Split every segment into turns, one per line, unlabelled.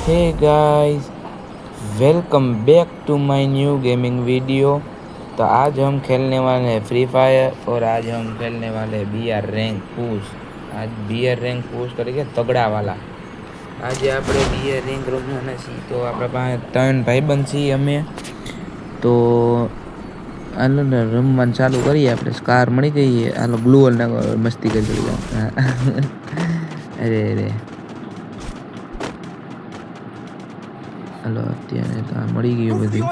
Hey guys, welcome back to my new gaming video. तो आज हम खेलने वाले हैं फ्री फायर और आज हम खेलने वाले हैं BR रैंक पुश। आज BR रैंक पुश करेंगे तगड़ा वाला। आज आप BR रैंक रमवाना छी तो आपણા પાસે 3 ભાઈબંધ છીએ અમે। તો હાલો ને રમવાનું ચાલુ કરીએ। આપણે સ્કાર મળી જઈએ। હાલો ગ્લુ વોલ નાખો, મસ્તી કરી લઈએ। અરે અરે હાલો અત્યારે તો આ મળી ગયું બધું।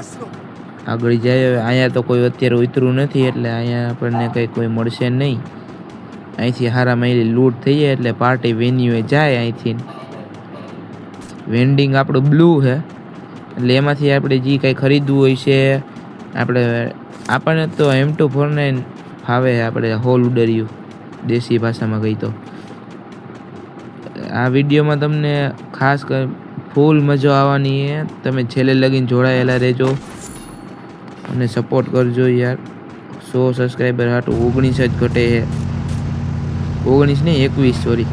આગળ જાય અહીંયા તો કોઈ અત્યારે ઉતરું નથી એટલે અહીંયા આપણને કંઈ કોઈ મળશે નહીં। અહીંથી હારા મારી લૂંટ થઈ જાય એટલે પાર્ટી વેન્યુએ જાય। અહીંથી વેન્ડિંગ આપણું બ્લુ છે એટલે એમાંથી આપણે જે કંઈ ખરીદવું હોય છે આપણને તો M249 ફાવે। આપણે હોલ ઉડર્યું દેશી ભાષામાં કહી તો આ વિડીયોમાં તમને ખાસ ફૂલ મજા આવવાની છે। તમે છેલ્લે લગીને જોડાયેલા રહેજો અને સપોર્ટ કરજો યાર। 100 સબસ્ક્રાઈબર હાટું 19 જ ઘટે છે। 19 નહીં 21 સોરી।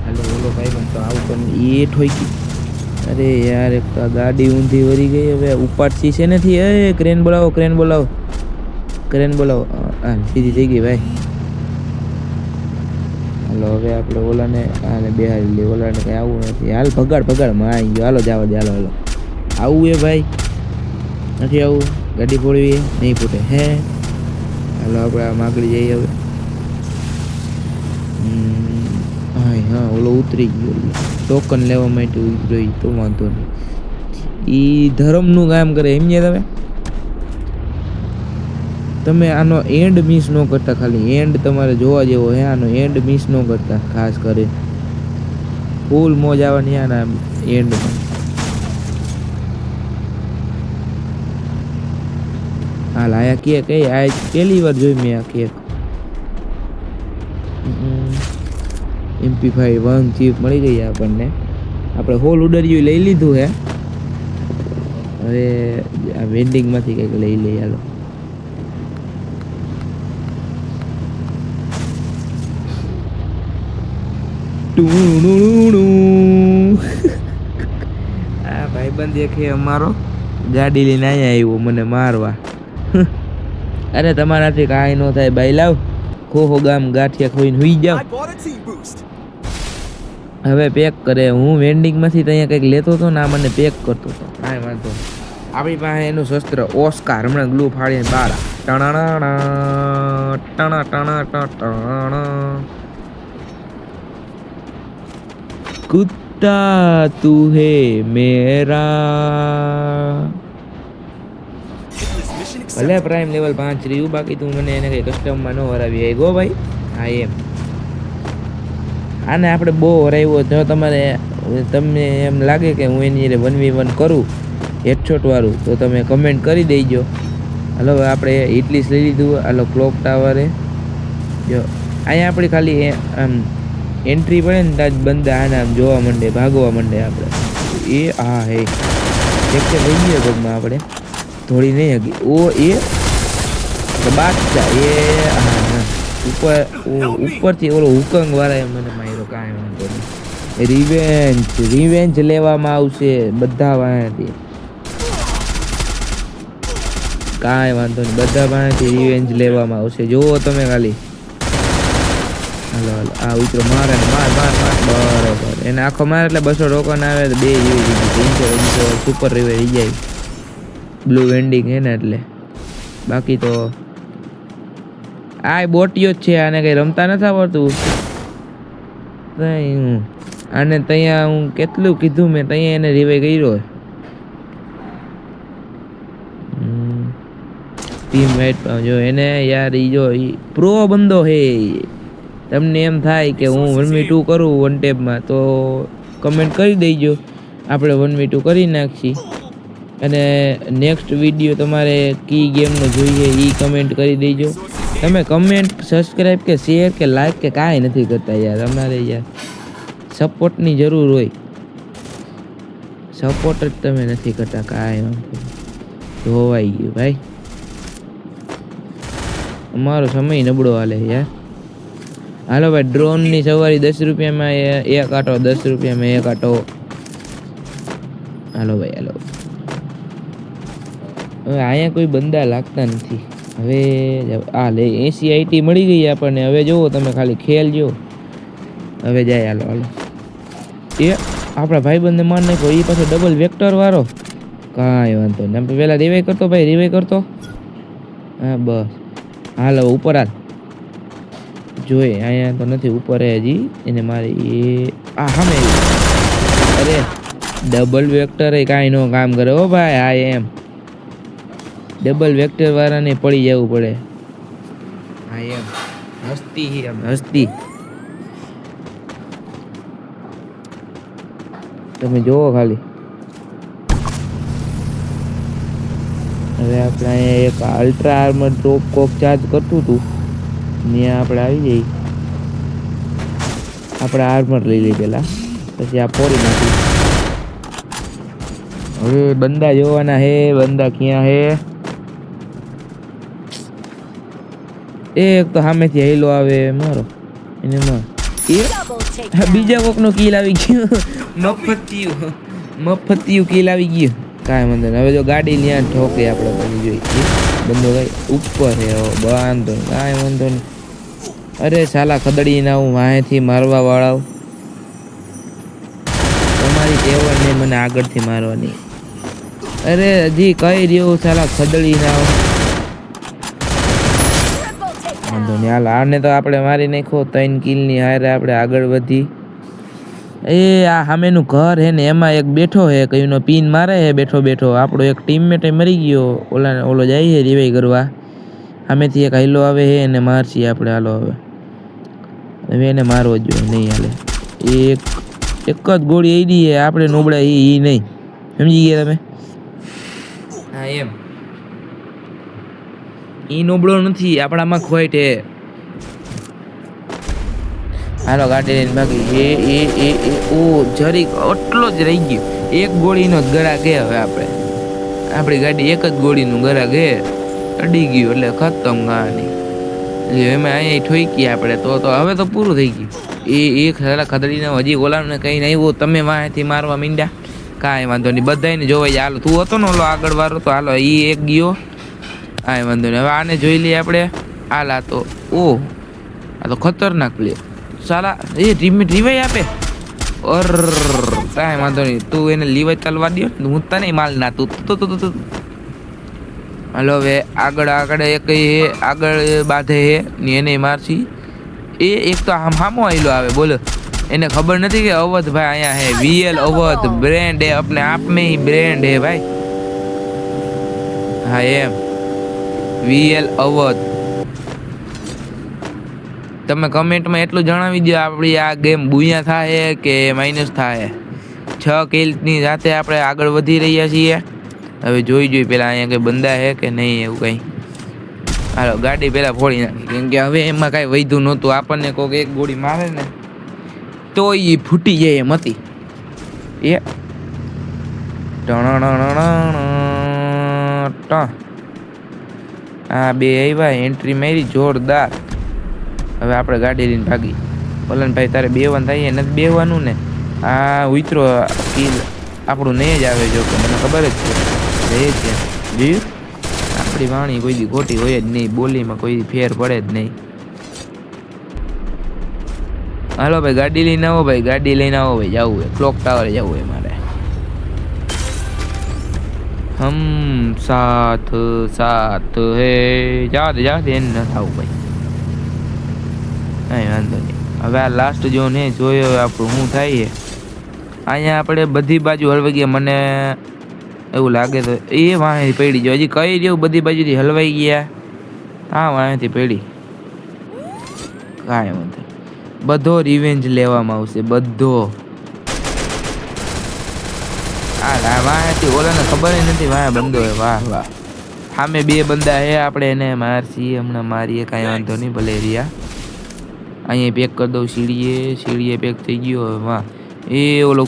હાલો બોલો ભાઈ બન તો આવું પણ એ ઠોકી। અરે યાર એક ગાડી ઊંધી વળી ગઈ। હવે ઉપાડતી છે નથી। એ ક્રેન બોલાવો ક્રેન બોલાવો ક્રેન બોલાવો। હા સીધી થઈ ગઈ ભાઈ। હાલો હવે આપણે ઓલાને આને બેહારી લઈએ। ઓલાને કંઈ આવું નથી। હાલ ભગાડ ભગાડ માં આવી ગયો। હાલો જવા દે। હાલો હાલો આવું એ ભાઈ નથી આવું। ગાડી ફોડવી નહીં ફૂટે હે। હાલો આપણે આમ આગળ જઈએ હવે। હા હા ઓલો ઉતરી ગયો। ટોકન લેવા માટે ઉતરી તો વાંધો નહીં। એ ધર્મનું કામ કરે સમજ્યા તમે આનો એન્ડ મિસ ન કરતા। ખાલી એન્ડ તમારે જોવા જેવો હે। આનો એન્ડ મિસ ન કરતા ખાસ કરી ફૂલ મોજ આવવાની આના એન્ડમાં। હાલ આયા કેક એ આ પહેલી વાર જોઈ મેં આ કેક। MP5 1 ચીપ મળી ગઈ આપણને। આપણે હોલ ઉડર્યું લઈ લીધું હે। હવે આ વેન્ડિંગમાંથી કંઈક લઈ લઈએ હાલો। આ ભાઈબંધ દેખે અમારો ગાડી લઈને અહીંયા આવ્યો મને મારવા। અરે તમારાથી કાંઈ ન થાય ભાઈ। લાવ ખોખો ગામ ગાંઠિયા ખોઈને હુઈ જાવ। હવે પેક કરે। હું વેન્ડિંગમાંથી તો અહીંયા કંઈક લેતો હતો ને આ મને પેક કરતો હતો। કાંઈ વાંધો નહીં। આપણી પાસે એનું શસ્ત્ર ઓસ્કાર હમણાં ગ્લુ ફાડીને બાર ટણા ટણા ટણા ટણા। कुत्ता तू है मेरा। ભલે પ્રાઇમ લેવલ 5 રહ્યું બાકી તું મને એને કઈ કસ્ટમમાં ન હરાવી આવી ગો ભાઈ। હા એમ આને આપણે બહુ હરાવ્યો। જો તમને એમ લાગે કે હું એની 1v1 કરું હેડશોટ વાળું તો તમે કમેન્ટ કરી દેજો। હાલો આપણે ઇટલીસ લઈ લીધું। હાલો ક્લોક ટાવરે જો અહીંયા આપણી ખાલી આમ એન્ટ્રી પડે ને ત્યાં જ બંદા આને આમ જોવા માંડે ભાગવા માંડે આપણે। એ હા હે એક લઈ ગયો પગમાં આપણે થોડી નહીં હગી। ઓ એ બાદશાહ એ હા હા ઉપરથી ઓલો હુકંગ વાળા મને માર્યો। કાંઈ વાંધો નહીં। રિવેન્જ લેવામાં આવશે બધા પાસેથી। કાંઈ વાંધો નહીં બધા પાસેથી રિવેન્જ લેવામાં આવશે। જુઓ તમે ખાલી। હાલો હાલો આ ઉતરો મારે ને માર માર માર બરાબર એને આખો માર એટલે 200 ટોકન આવે તો 2 જેવી 300 સુપર રિવે થઈ જાય। બ્લુ વેન્ડિંગ હે ને એટલે બાકી તો આ બોટિયો જ છે। આને કંઈ રમતા નથી આવડતું। આને ત્યાં હું કેટલું કીધું મેં ત્યાં એને રિવે કર્યો। ટીમ મેટ જો એને યાર ઈ જો પ્રો બંદો હે। તમને એમ થાય કે હું 1v2 કરું વન ટેપમાં તો કમેન્ટ કરી દેજો। આપણે 1v2 કરી નાખશી। અને નેક્સ્ટ વિડીયો તમારે કી ગેમનો જોઈએ એ કમેન્ટ કરી દેજો। તમે કમેન્ટ સબસ્ક્રાઈબ કે શેર કે લાઈક કે કાંઈ નથી કરતા યાર। અમારે યાર સપોર્ટની જરૂર હોય। સપોર્ટ જ તમે નથી કરતા કાંઈ ધોવાઈ ગયું ભાઈ। અમારો સમય નબળો હાલે યાર। હાલો ભાઈ, ડ્રોનની સવારી 10 રૂપિયામાં એક આટો, 10 રૂપિયામાં એક આટો. હાલો ભાઈ હાલો. હવે અહીંયા કોઈ બંદા લાગતા નથી. હવે આ લે 80 આઈટી મળી ગઈ આપણને. હવે જુઓ તમે ખાલી ખેલ જો. હવે જાય હાલો હાલો. એ આપણા ભાઈબંધને માર નાખ્યો. એ પાછો ડબલ વેક્ટર વાળો. કાંઈ વાંધો નહીં. આપણે પહેલાં રિવાઈ કરતો ભાઈ, રિવાઈ કરતો. હા બસ હાલો ઉપર હાલ. જોઈએ અહીંયા તો નથી ઉપર હજી એને મારી. આ સામે અરે ડબલ વેક્ટર એ કાંઈ નો કામ કરે હો ભાઈ. આ એમ ડબલ વેક્ટર વાળાને પડી જવું પડે. હા એમ હસ્તી એમ હસ્તી. તમે જોવો ખાલી. હવે આપણે અહીંયા એક અલ્ટ્રા આર્મર ડ્રોપ કોક ચાર્જ કરતું હતું ત્યાં આપણે આવી જઈએ. આપણે આર્મર લઈ લઈએ પેલા, પછી આ પોરી નાખી. હવે બંદા જોવાના હે. બંદા ક્યાં હે? એક તો સામેથી હેલો આવે મારો એને માર. બીજા કોકનો કિલ આવી ગયો. મફતિયું કિલ આવી ગયું. કાંઈ વાંધો નહીં. હવે જો ગાડી ત્યાં ઠોકે આપણે બની જોઈ. બંદો કઈ ઉપર હે બાંધો. કાંઈ વાંધો નહીં. અરે સાલા ખદડી ના હું વાંહેથી મારવા વાળાઓ. તમારી ટેવ ને મને આગળથી મારવાની. અરે હજી કઈ રહ્યું સાલા ખદડી ના વાંધો નહીં. હાલ આને તો આપણે મારી નાખો. 3 કિલની હારે આપણે આગળ વધી. એ આ સામેનું ઘર હે ને એમાં એક બેઠો હે. કઈનો પીન મારે હે બેઠો બેઠો. આપણો એક ટીમમેટ મરી ગયો. ઓલો જાય છે રિવાઈ કરવા. સામેથી એક હાઈલો આવે હે એને મારશી આપણે. હાલો હવે એને મારવો જોઈએ. નહીં હાલે. એક જ ગોળી એડી હે. આપણે નોબળા એ નહીં. સમજી ગયા તમે? હા એમ ઈ નોબળો નથી. આપણામાં ખોઈટ હે. હાલો ગાડી લઈને ભાગી. ઓ જરીક એટલો જ રહી ગયો. એક ગોળીનો જ ગળા ગયા. હવે આપણી ગાડી એક જ ગોળીનું ગળા ગયા. અડી ગયું એટલે ખતમ કહાની. એમાં અહીંયા ઠોકી આપણે તો હવે તો પૂરું થઈ ગયું. એક સારા ખદડીને હજી ઓલાને કંઈ નહીં. આવ્યો તમે વાંહેથી મારવા મીંડ્યા. કાંઈ વાંધો નહીં. બધાને જોવાય. હાલો તું હતો ને ઓલો આગળ વાળો તો હાલો એ એક ગયો. કાંઈ વાંધો નહીં. હવે આને જોઈ લઈએ આપણે. હાલ આ તો આ તો ખતરનાક પ્લેયર સાલા. એ રિવાઈ આપે. કાંઈ વાંધો નહીં. તું એને લીવાઈ ચાલવા દો. હું તને માલ ના તું. હાલો હવે આગળ એક આગળ બાંધે હે ને એને મારશી. એક તો હામો આવેલો આવે બોલો. એને ખબર નથી કે અવધ ભાઈ અહીંયા હે. વીએલ અવધ બ્રેન્ડ હે. अपने आप में ही ब्रांड है भाई. હા એમ વીએલ અવધ. તમે કમેન્ટમાં એટલું જણાવી દો આપણી આ ગેમ બુયા થાય કે માઇનસ થાય. 6 કિલની સાથે આપણે આગળ વધી રહ્યા છીએ. હવે જોઈ પેલા અહીંયા કંઈ બંદા હે કે નહીં એવું કંઈ. હાલો ગાડી પેલા ફોડી નાખી. કેમ કે હવે એમાં કાંઈ વૈધું નહોતું. આપણને કોઈક એક ગોળી મારે ને તો એ ફૂટી જાય એમ હતી. આ બે આવ્યા એન્ટ્રી મારી જોરદાર. હવે આપણે ગાડી લઈને ભાગી. પલન ભાઈ તારે બેવાનું થાય નથી બેવાનું ને. આ ઉતરો કિલ આપણું નહીં જ આવે. જો કે મને ખબર જ છે જોયું. આપણી વાણી કોઈ દી ખોટી હોય જ નહીં. બોલીમાં કોઈ ફેર પડે જ નહીં. હાલો ભાઈ ગાડી લઈને આવો. ભાઈ ગાડી લઈને આવો. ભાઈ જવું હોય ક્લોક ટાવરે જવું હોય મારે. હમ સાથ સાથ હે. જાતે એને ન થવું ભાઈ. કાંઈ વાંધો નહીં. હવે આ લાસ્ટ જો ને જોયો આપણું શું થાય છે. અહીંયા આપણે બધી બાજુ હલવાઈ ગયા. મને એવું લાગે તો એ વાંહેથી પડી જાય. હજી કઈ રહ્યું બધી બાજુથી હલવાઈ ગયા. હા વાંહેથી પડી. કાંઈ વાંધો. બધો રિવેન્જ લેવામાં આવશે બધો. હા વાંહેથી ઓલાને ખબર નથી વાંહે બંધો હે. વાહ વાહ. સામે 2 બંદા હે. આપણે એને મારશી હમણાં મારીએ. કાંઈ વાંધો નહીં. ભલે રહ્યા અહીંયા પેક કરી દઉં. સીડીએ પેક થઈ ગયો. વાહ એ ઓલો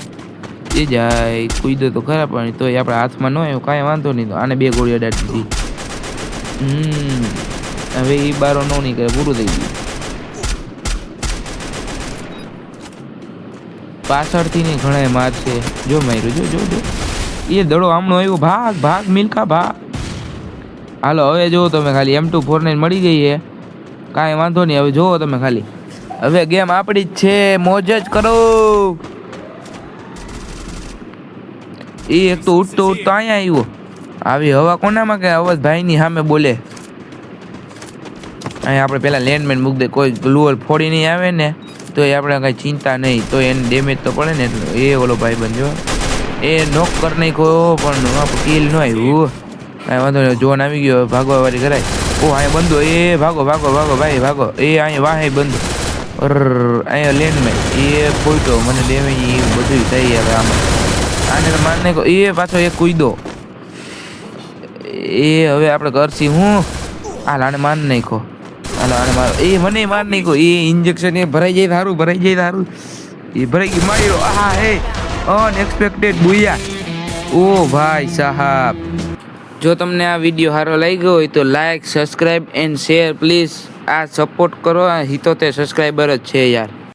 એ જાય કૂદો તો ખરા પણ તોય આપણા હાથમાં ન આવ્યો. કાંઈ વાંધો નહીં. તો આને 2 ગોળી અડાડી દીધી. હવે એ બારો ન નીકળે. પૂરું થઈ ગયું. પાછળથી ની ઘણા મારશે. જો માર્યું, જો જો જો એ દડો આમણો આવ્યો. ભાગ ભાગ મિલકા ભાગ. હાલો હવે જુઓ તમે ખાલી M249 મળી ગઈ છે, કાંઈ વાંધો નહીં. હવે જુઓ તમે ખાલી, હવે ગેમ આપણી જ છે, મોજ જ કરો. એ એક તો ઉઠતો ઉઠતો અહીંયા આવ્યો. આવી હવા કોનામાં કે અવાજ ભાઈની સામે બોલે. અહીંયા આપણે પેલા લેન્ડમેન મૂકી દે, કોઈ ગ્લુઅલ ફોડી નહીં આવે ને તો એ આપણે કાંઈ ચિંતા નહીં, તો એને ડેમેજ તો પડે ને. એટલે એ ઓલો ભાઈ બનજો એ નોક કરી નાખ્યો, પણ આપણે કિલ ન આવ્યું. કાંઈ વાંધો નહીં, જોન આવી ગયો, ભાગવા વાળી કરાય. ઓ અહીંયા બંધો, એ ભાગો ભાગો ભાગો ભાઈ ભાગો. એ અહીંયા વાહે બંધો. અહીંયા લેન્ડમેન એ ખોઈટો, મને ડેમેજ એ બધું થઈ. હવે આમાં આને તો માર નાખો. એ પાછો એક કૂદો. એ હવે આપણે કરશી હું હાલ આને માર નાખો. હાલો આને મારો. એ મને માર નાખો. એ ઇન્જેક્શન એ ભરાઈ જાય સારું, ભરાઈ જાય સારું. એ ભરાઈ ગઈ, માર્યો. હા હે અનએક્સપેક્ટેડ બુયા. ઓ ભાઈ સાહેબ, જો તમને આ વિડીયો સારો લાગ્યો હોય તો like, subscribe and share please. આ સપોર્ટ કરો. 77 સબસ્ક્રાઈબર જ છે યાર.